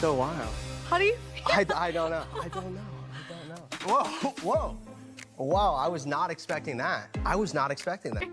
so wild. How do you feel? I don't know. I don't know. Whoa, whoa. Wow, I was not expecting that. I was not expecting that.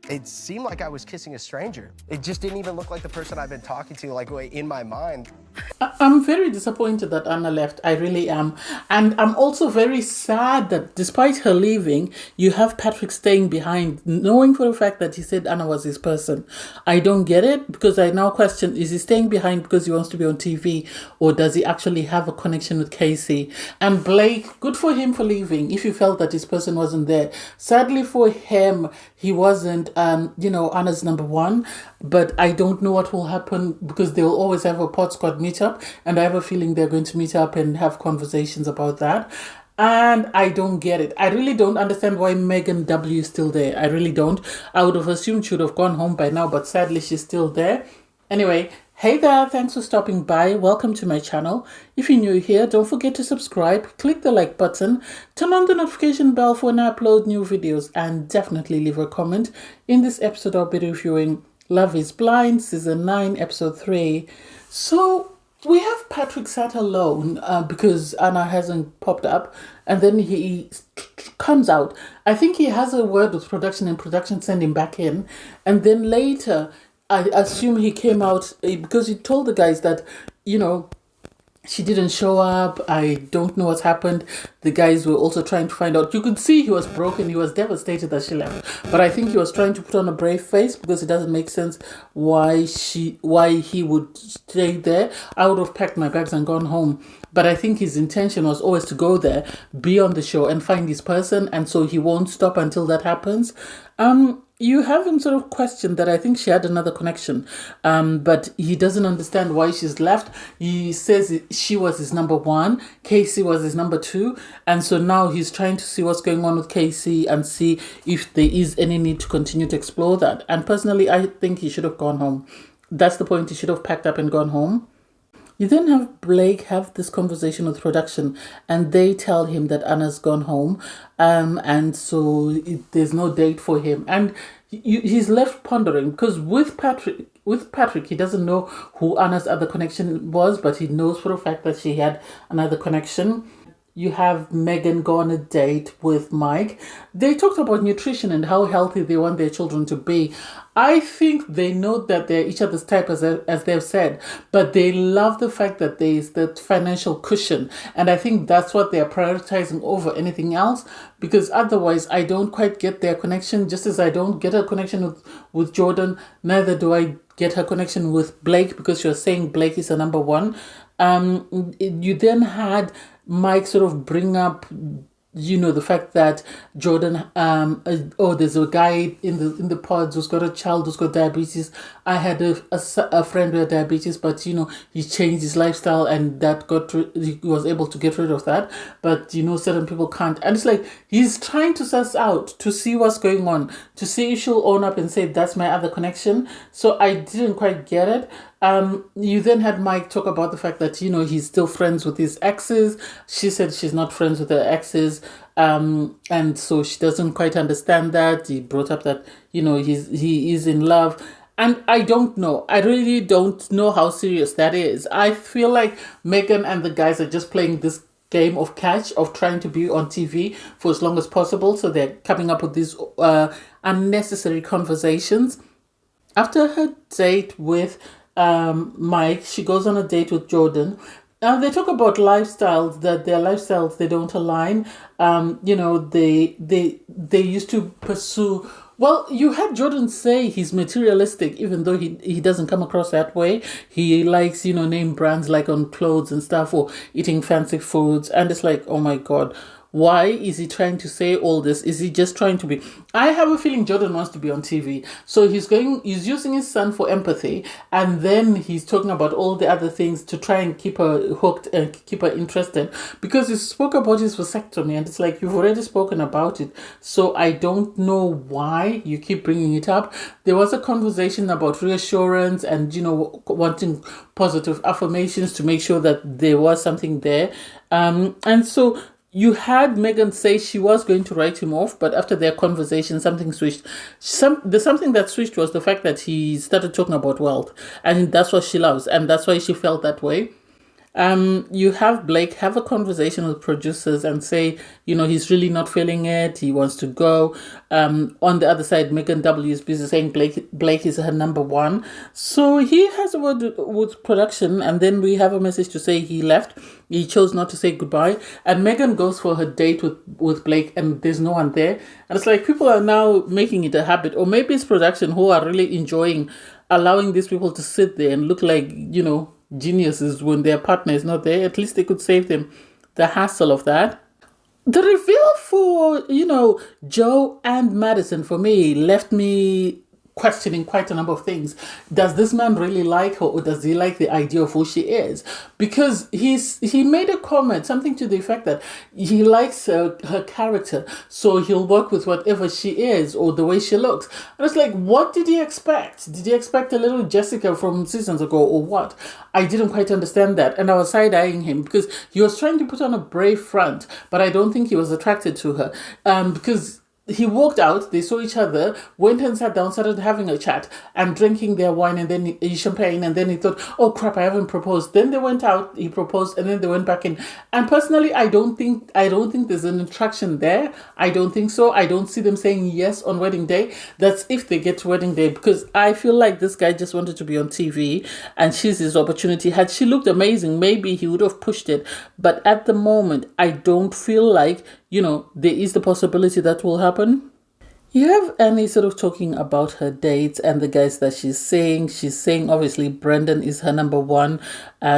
It seemed like I was kissing a stranger. It just didn't even look like the person I've been talking to, like, in my mind. I'm very disappointed that Anna left. I really am. And I'm also very sad that despite her leaving, you have Patrick staying behind, knowing for a fact that he said Anna was his person. I don't get it, because I now question, is he staying behind because he wants to be on TV, or does he actually have a connection with Casey? And Blake, good for him for leaving, if you felt that his person wasn't there. Sadly for him, he wasn't, Anna's number one. But I don't know what will happen, because they'll always have a pod squad meetup, and I have a feeling they're going to meet up and have conversations about that. And I don't get it. I really don't understand why Megan W is still there. I really don't. I would have assumed she would have gone home by now, but sadly she's still there. Anyway, hey there, thanks for stopping by. Welcome to my channel. If you're new here, don't forget to subscribe, click the like button, turn on the notification bell for when I upload new videos, and definitely leave a comment. In this episode, I'll be reviewing Love is Blind, Season 9, Episode 3. So, we have Patrick sat alone because Anna hasn't popped up, and then he comes out. I think he has a word with production, and production send him back in. And then later, I assume he came out because he told the guys that, she didn't show up. I don't know what's happened. The guys were also trying to find out. You could see he was broken. He was devastated that she left. But I think he was trying to put on a brave face, because it doesn't make sense why he would stay there. I would have packed my bags and gone home. But I think his intention was always to go there, be on the show, and find his person. And so he won't stop until that happens. You have him sort of questioned that I think she had another connection, but he doesn't understand why she's left. He says she was his number one, Casey was his number two, and so now he's trying to see what's going on with Casey and see if there is any need to continue to explore that. And personally, I think he should have gone home. That's the point. He should have packed up and gone home. You then have Blake have this conversation with production, and they tell him that Anna's gone home, and so there's no date for him. And he's left pondering, because with Patrick, he doesn't know who Anna's other connection was, but he knows for a fact that she had another connection. You have Megan go on a date with Mike. They talked about nutrition and how healthy they want their children to be. I think they know that they're each other's type, as they've said, but they love the fact that there is that financial cushion. And I think that's what they're prioritizing over anything else, because otherwise I don't quite get their connection. Just as I don't get a connection with Jordan, neither do I get her connection with Blake, because you're saying Blake is a number one. You then had Mike sort of bring up, the fact that Jordan, there's a guy in the pods who's got a child who's got diabetes. I had a friend who had diabetes, but he changed his lifestyle, and that he was able to get rid of that. But certain people can't, and it's like he's trying to suss out to see what's going on, to see if she'll own up and say that's my other connection. So I didn't quite get it. You then had Mike talk about the fact that, he's still friends with his exes. She said she's not friends with her exes. And so she doesn't quite understand that. He brought up that, he is in love. And I don't know. I really don't know how serious that is. I feel like Megan and the guys are just playing this game of catch, of trying to be on TV for as long as possible. So they're coming up with these unnecessary conversations. After her date with Mike, she goes on a date with Jordan. They talk about lifestyles, that their lifestyles, they don't align. They used to pursue. Well, you had Jordan say he's materialistic, even though he doesn't come across that way. He likes, name brands like on clothes and stuff, or eating fancy foods. And it's like, oh my God, why is he trying to say all this? Is he just trying to be... I have a feeling Jordan wants to be on TV. So he's using his son for empathy. And then he's talking about all the other things to try and keep her hooked and keep her interested. Because he spoke about his vasectomy. And it's like, you've already spoken about it. So I don't know why you keep bringing it up. There was a conversation about reassurance and, wanting positive affirmations to make sure that there was something there. And so... you had Megan say she was going to write him off, but after their conversation, something switched. The something that switched was the fact that he started talking about wealth, and that's what she loves, and that's why she felt that way. You have Blake have a conversation with producers and say, he's really not feeling it. He wants to go. On the other side, Megan W is busy saying Blake is her number one. So he has a word with production, and then we have a message to say he left. He chose not to say goodbye. And Megan goes for her date with Blake, and there's no one there. And it's like people are now making it a habit, or maybe it's production who are really enjoying allowing these people to sit there and look like, geniuses when their partner is not there. At least they could save them the hassle of that. The reveal for, Joe and Madison for me left me questioning quite a number of things. Does this man really like her, or does he like the idea of who she is? Because he made a comment, something to the effect that he likes her character, so he'll work with whatever she is or the way she looks. And it's like, what did he expect? Did he expect a little Jessica from seasons ago or what? I didn't quite understand that. And I was side-eyeing him because he was trying to put on a brave front, but I don't think he was attracted to her. Because he walked out, they saw each other, went and sat down, started having a chat and drinking their wine and then champagne, and then he thought, oh crap, I haven't proposed. Then they went out, he proposed, and then they went back in. And personally, I don't think there's an attraction there. I don't think so. I don't see them saying yes on wedding day. That's if they get to wedding day, because I feel like this guy just wanted to be on TV and she's his opportunity. Had she looked amazing, maybe he would have pushed it. But at the moment, I don't feel like there is the possibility that will happen. You have Annie sort of talking about her dates and the guys that she's saying. She's saying, obviously, Brendan is her number one.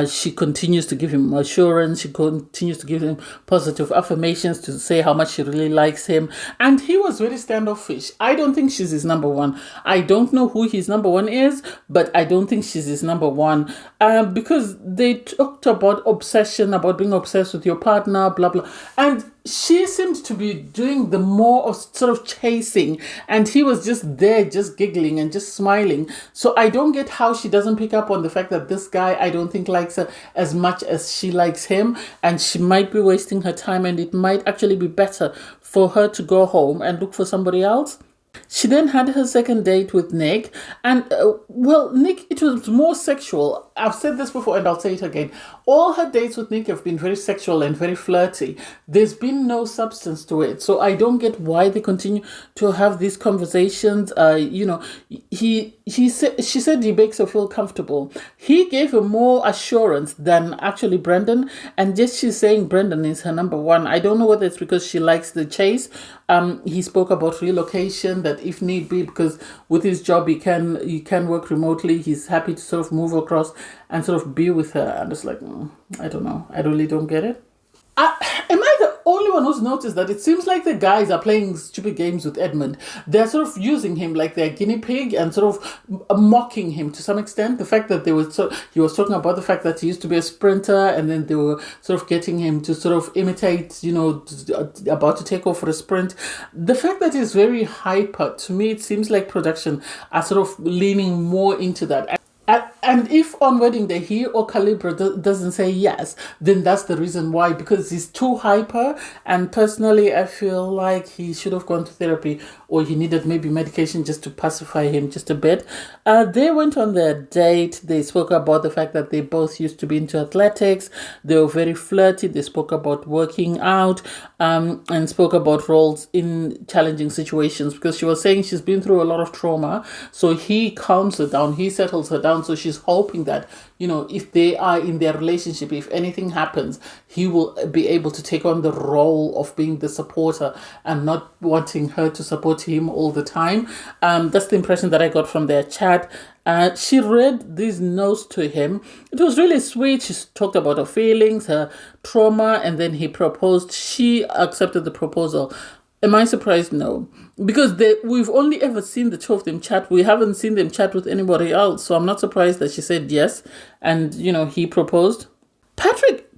She continues to give him assurance. She continues to give him positive affirmations to say how much she really likes him. And he was very standoffish. I don't think she's his number one. I don't know who his number one is, but I don't think she's his number one. Because they talked about obsession, about being obsessed with your partner, blah, blah. And she seemed to be doing the more of sort of chasing, and he was just there, just giggling and just smiling. So I don't get how she doesn't pick up on the fact that this guy, I don't think, likes her as much as she likes him, and she might be wasting her time, and it might actually be better for her to go home and look for somebody else. She then had her second date with Nick, and Nick, it was more sexual. I've said this before and I'll say it again. All her dates with Nick have been very sexual and very flirty. There's been no substance to it, so I don't get why they continue to have these conversations. She said he makes her feel comfortable. He gave her more assurance than actually Brendan, and just she's saying Brendan is her number one. I don't know whether it's because she likes the chase. He spoke about relocation, that if need be, because with his job he can work remotely. He's happy to sort of move across and sort of be with her. And it's like, I don't know. I really don't get it. Am I the only one who's noticed that it seems like the guys are playing stupid games with Edmund? They're sort of using him like their guinea pig and sort of mocking him to some extent. The fact that he was talking about the fact that he used to be a sprinter, and then they were sort of getting him to sort of imitate, about to take off for a sprint. The fact that he's very hyper, to me, it seems like production are sort of leaning more into that. And if on wedding day he or Calibra doesn't say yes, then that's the reason why, because he's too hyper. And personally, I feel like he should have gone to therapy, or he needed maybe medication just to pacify him just a bit. They went on their date. They spoke about the fact that they both used to be into athletics. They were very flirty. They spoke about working out, and spoke about roles in challenging situations, because she was saying she's been through a lot of trauma. So he calms her down. He settles her down. So she's hoping that, if they are in their relationship, if anything happens, he will be able to take on the role of being the supporter and not wanting her to support him all the time. That's the impression that I got from their chat. She read these notes to him. It was really sweet. She talked about her feelings, her trauma, and then he proposed. She accepted the proposal. Am I surprised? No. Because we've only ever seen the two of them chat. We haven't seen them chat with anybody else. So I'm not surprised that she said yes. And, he proposed. Patrick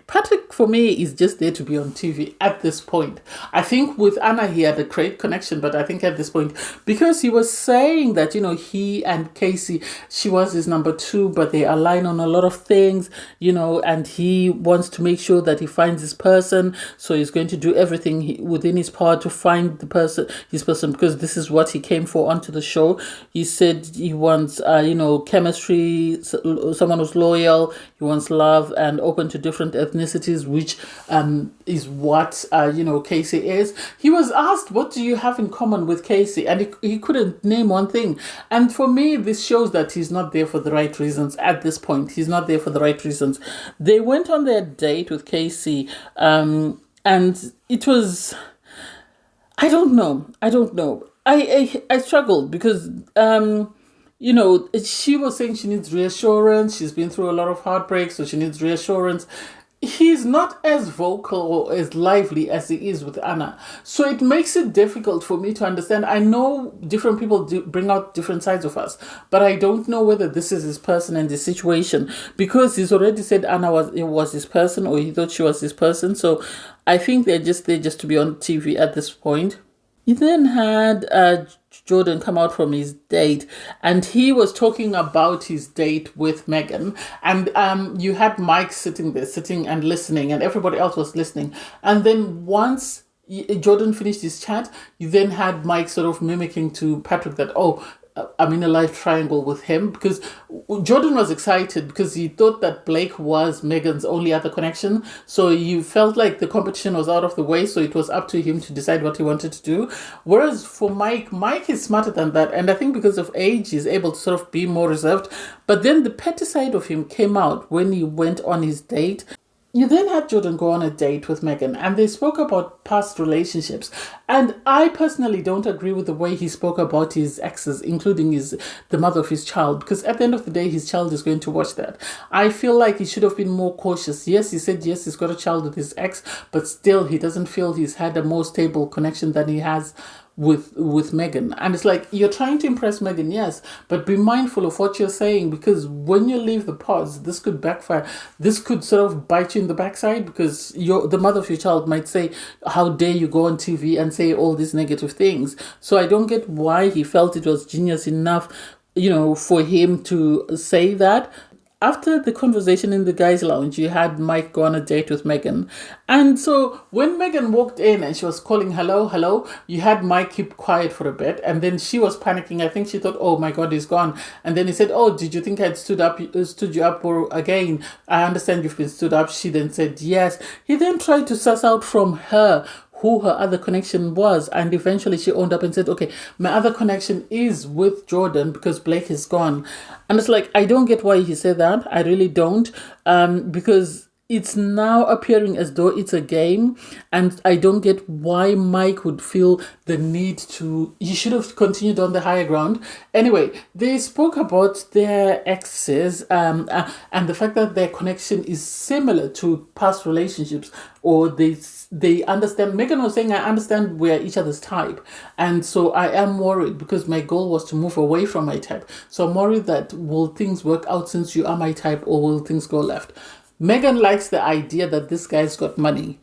Patrick for me is just there to be on TV at this point. I think with Anna he had a great connection, but I think at this point, because he was saying that, you know, he and Casey, she was his number 2, but they align on a lot of things, you know, and he wants to make sure that he finds his person. So he's going to do everything within his power to find his person, because this is what he came for onto the show. He said he wants, you know, chemistry, someone who's loyal, he wants love and open to different ethnicities, which is what, you know, Casey is. He was asked, what do you have in common with Casey? And he couldn't name one thing. And for me, this shows that he's not there for the right reasons at this point. He's not there for the right reasons. They went on their date with Casey, and it was, I don't know. I struggled because, you know, she was saying she needs reassurance. She's been through a lot of heartbreaks, so she needs reassurance. He's not as vocal or as lively as he is with Anna. So it makes it difficult for me to understand. I know different people do bring out different sides of us, but I don't know whether this is his person and his situation, because he's already said Anna was his person, or he thought she was his person. So I think they're just there just to be on TV at this point. He then had Jordan come out from his date, and he was talking about his date with Megan, and you had Mike sitting and listening, and everybody else was listening. And then once Jordan finished his chat, you then had Mike sort of mimicking to Patrick that, oh, I'm in a life triangle with him, because Jordan was excited because he thought that Blake was Megan's only other connection. So you felt like the competition was out of the way, so it was up to him to decide what he wanted to do. Whereas for Mike is smarter than that, and I think because of age, he's able to sort of be more reserved. But then the petty side of him came out when he went on his date. You then had Jordan go on a date with Megan, and they spoke about past relationships. And I personally don't agree with the way he spoke about his exes, including the mother of his child, because at the end of the day, his child is going to watch that. I feel like he should have been more cautious. Yes, he said, yes, he's got a child with his ex, but still he doesn't feel he's had a more stable connection than he has with Megan. And it's like, you're trying to impress Megan, yes, but be mindful of what you're saying, because when you leave the pods, this could backfire. This could sort of bite you in the backside, because the mother of your child might say, how dare you go on TV and say all these negative things. So I don't get why he felt it was genius enough, you know, for him to say that. After the conversation in the guys' lounge, you had Mike go on a date with Megan. And so when Megan walked in and she was calling, hello, hello, you had Mike keep quiet for a bit. And then she was panicking. I think she thought, oh my God, he's gone. And then he said, oh, did you think I'd stood you up again? I understand you've been stood up. She then said, yes. He then tried to suss out from her who her other connection was, and eventually she owned up and said, okay, my other connection is with Jordan because Blake is gone. And it's like, I don't get why he said that. I really don't, because it's now appearing as though it's a game, and I don't get why Mike would feel the need to. You should have continued on the higher ground. Anyway, they spoke about their exes, and the fact that their connection is similar to past relationships, or they understand. Megan was saying, I understand we are each other's type, and so I am worried because my goal was to move away from my type. So I'm worried that will things work out since you are my type, or will things go left? Megan likes the idea that this guy's got money.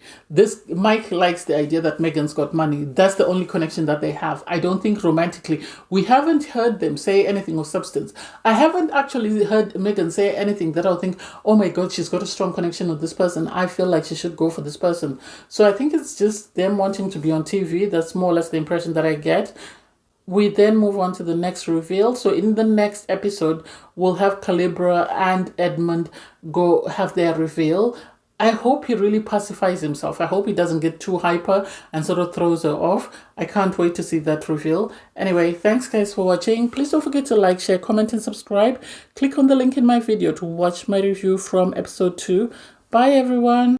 Mike likes the idea that Megan's got money. That's the only connection that they have. I don't think romantically. We haven't heard them say anything of substance. I haven't actually heard Megan say anything that I'll think, oh my God, she's got a strong connection with this person. I feel like she should go for this person. So I think it's just them wanting to be on TV. That's more or less the impression that I get. We then move on to the next reveal. So in the next episode, we'll have Calibra and Edmund go have their reveal. I hope he really pacifies himself. I hope he doesn't get too hyper and sort of throws her off. I can't wait to see that reveal. Anyway, thanks guys for watching. Please don't forget to like, share, comment, and subscribe. Click on the link in my video to watch my review from episode 2. Bye everyone.